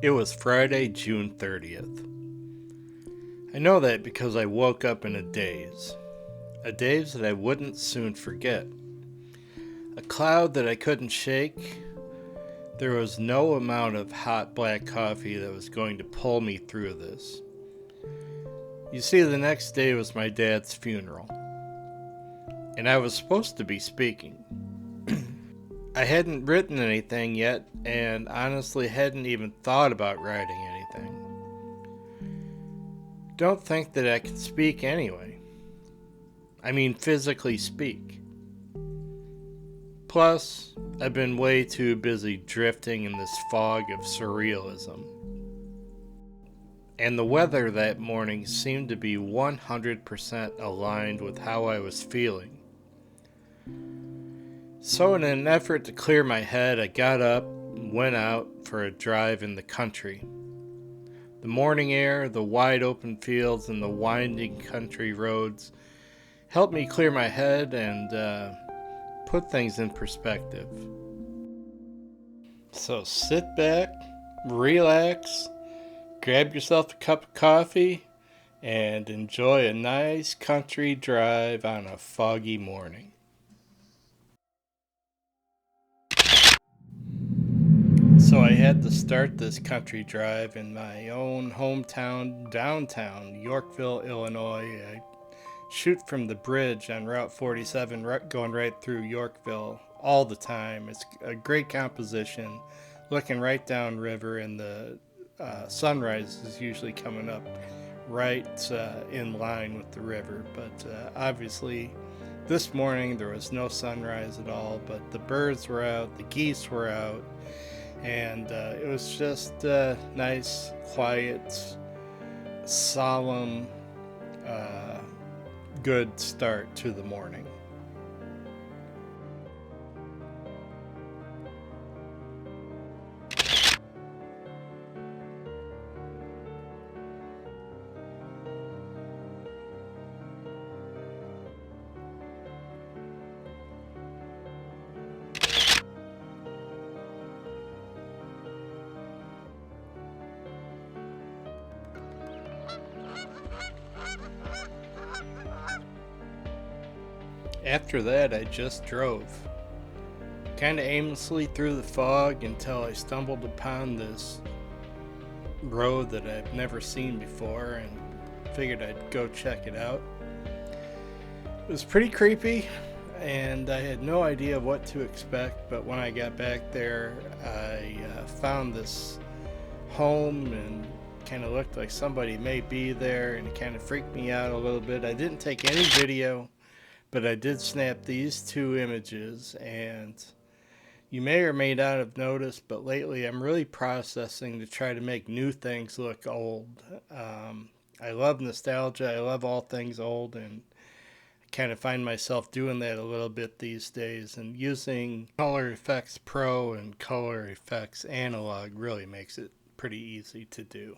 It was Friday, June 30th. I know that because I woke up in a daze that I wouldn't soon forget. A cloud that I couldn't shake. There was no amount of hot black coffee that was going to pull me through this. You see, the next day was my dad's funeral, and I was supposed to be speaking. I hadn't written anything yet, and honestly hadn't even thought about writing anything. Don't think that I can speak anyway. I mean, physically speak. Plus, I've been way too busy drifting in this fog of surrealism. And the weather that morning seemed to be 100% aligned with how I was feeling. So in an effort to clear my head, I got up and went out for a drive in the country. The morning air, the wide open fields, and the winding country roads helped me clear my head and put things in perspective. So sit back, relax, grab yourself a cup of coffee, and enjoy a nice country drive on a foggy morning. So I had to start this country drive in my own hometown, downtown Yorkville, Illinois. I shoot from the bridge on Route 47, going right through Yorkville all the time. It's a great composition, looking right down river, and the sunrise is usually coming up right in line with the river. But obviously, this morning there was no sunrise at all, but the birds were out, the geese were out, and it was just a nice, quiet, solemn, good start to the morning. After that, I just drove, kind of aimlessly through the fog until I stumbled upon this road that I've never seen before and figured I'd go check it out. It was pretty creepy, and I had no idea what to expect, but when I got back there, I found this home and kind of looked like somebody may be there, and it kind of freaked me out a little bit. I didn't take any video, but I did snap these two images, and you may or may not have noticed, but lately I'm really processing to try to make new things look old. I love nostalgia. I love all things old, and I kind of find myself doing that a little bit these days, and using Color Effects Pro and Color Effects Analog really makes it pretty easy to do.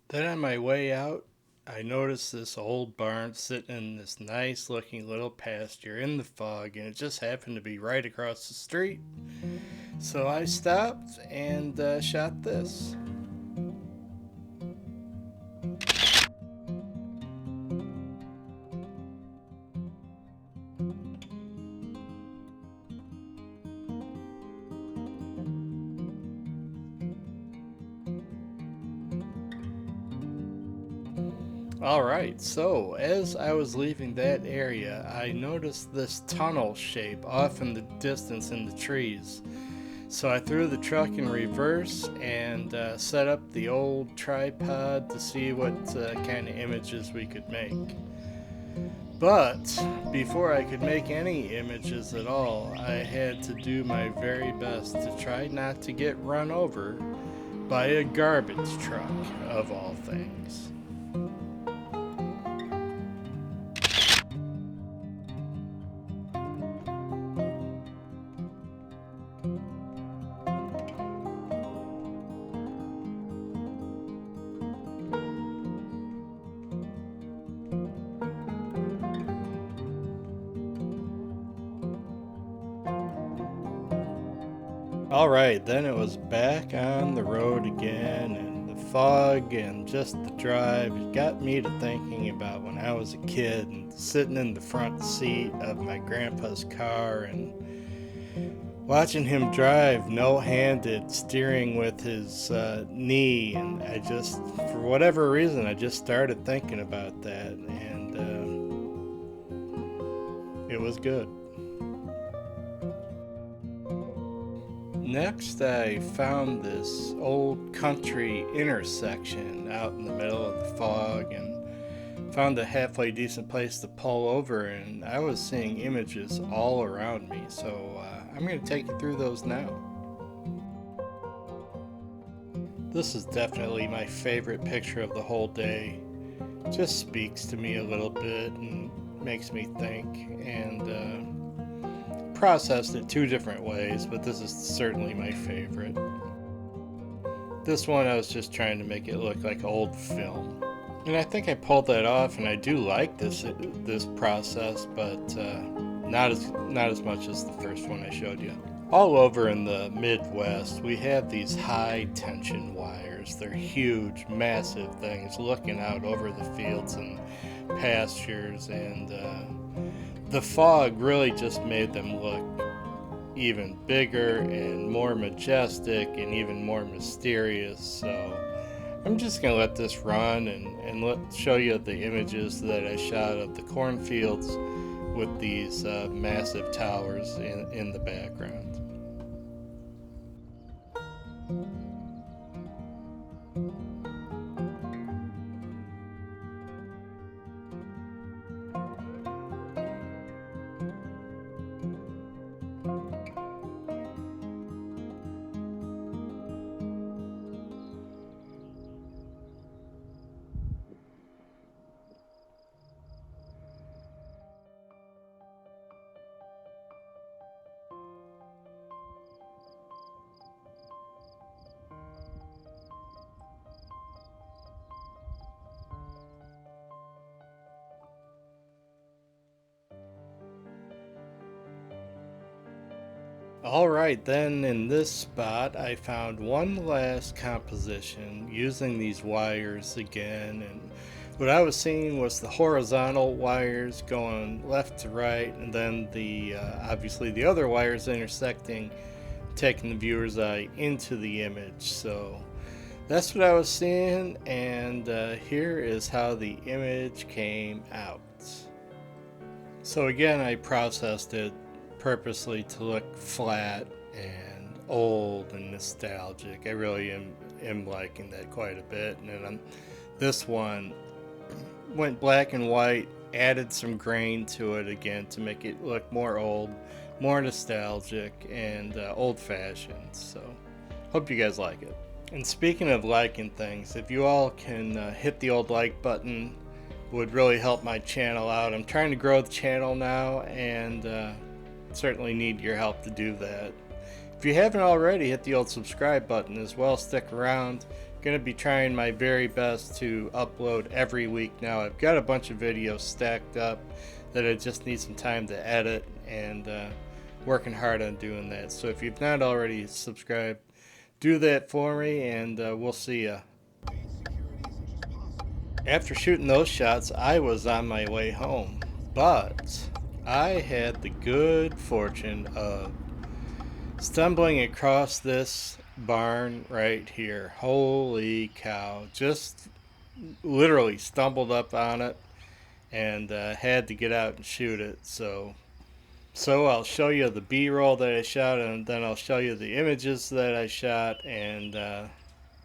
Then on my way out, I noticed this old barn sitting in this nice looking little pasture in the fog, and it just happened to be right across the street. So I stopped and shot this. Alright, so as I was leaving that area, I noticed this tunnel shape off in the distance in the trees. So I threw the truck in reverse and set up the old tripod to see what kind of images we could make. But before I could make any images at all, I had to do my very best to try not to get run over by a garbage truck, of all things. Alright, then it was back on the road again, and the fog and just the drive. It got me to thinking about when I was a kid and sitting in the front seat of my grandpa's car and watching him drive no-handed, steering with his knee. And I just, for whatever reason, I just started thinking about that, and it was good. Next, I found this old country intersection out in the middle of the fog and found a halfway decent place to pull over, and I was seeing images all around me, so I'm going to take you through those now. This is definitely my favorite picture of the whole day. It just speaks to me a little bit and makes me think, and processed it two different ways, but this is certainly my favorite. This one I was just trying to make it look like old film, and I think I pulled that off, and I do like this process, but not as much as the first one I showed you. All over in the Midwest, we have these high tension wires. They're huge, massive things looking out over the fields and pastures, and the fog really just made them look even bigger and more majestic and even more mysterious. So I'm just going to let this run and show you the images that I shot of the cornfields with these massive towers in the background. Alright, then in this spot I found one last composition using these wires again, and what I was seeing was the horizontal wires going left to right, and then the obviously the other wires intersecting, taking the viewer's eye into the image. So that's what I was seeing, and here is how the image came out. So again, I processed it purposely to look flat and old and nostalgic. I really am liking that quite a bit. And then this one went black and white, added some grain to it again to make it look more old, more nostalgic, and old-fashioned. So hope you guys like it. And speaking of liking things, if you all can hit the old like button, would really help my channel out. I'm trying to grow the channel now, and certainly need your help to do that. If you haven't already, hit the old subscribe button as well. Stick around. Going to be trying my very best to upload every week now. I've got a bunch of videos stacked up that I just need some time to edit, and working hard on doing that. So if you've not already subscribed, do that for me, and we'll see ya. After shooting those shots, I was on my way home, but I had the good fortune of stumbling across this barn right here. Holy cow. Just literally stumbled up on it and had to get out and shoot it. So I'll show you the B-roll that I shot, and then I'll show you the images that I shot, and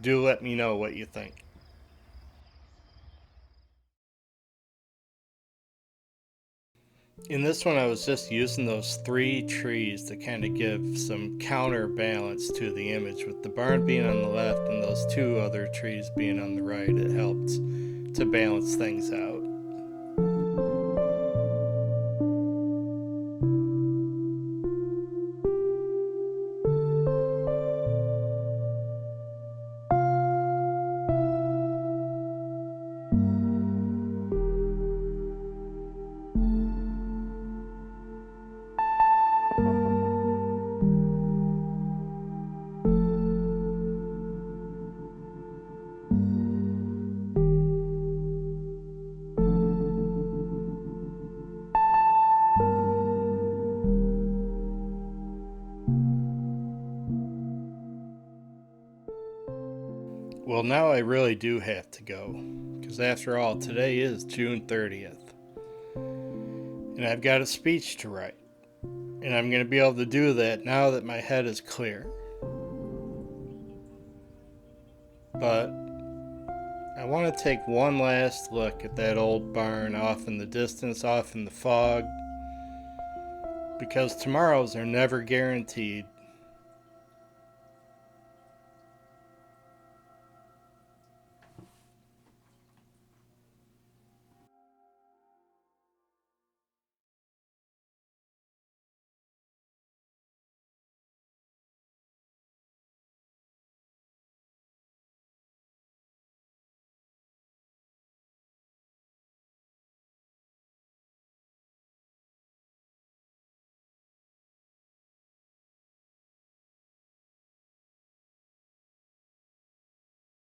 do let me know what you think. In this one, I was just using those three trees to kind of give some counterbalance to the image, with the barn being on the left and those two other trees being on the right. It helped to balance things out. Well, now I really do have to go, because after all, today is June 30th, and I've got a speech to write, and I'm going to be able to do that now that my head is clear. But I want to take one last look at that old barn off in the distance, off in the fog, because tomorrows are never guaranteed,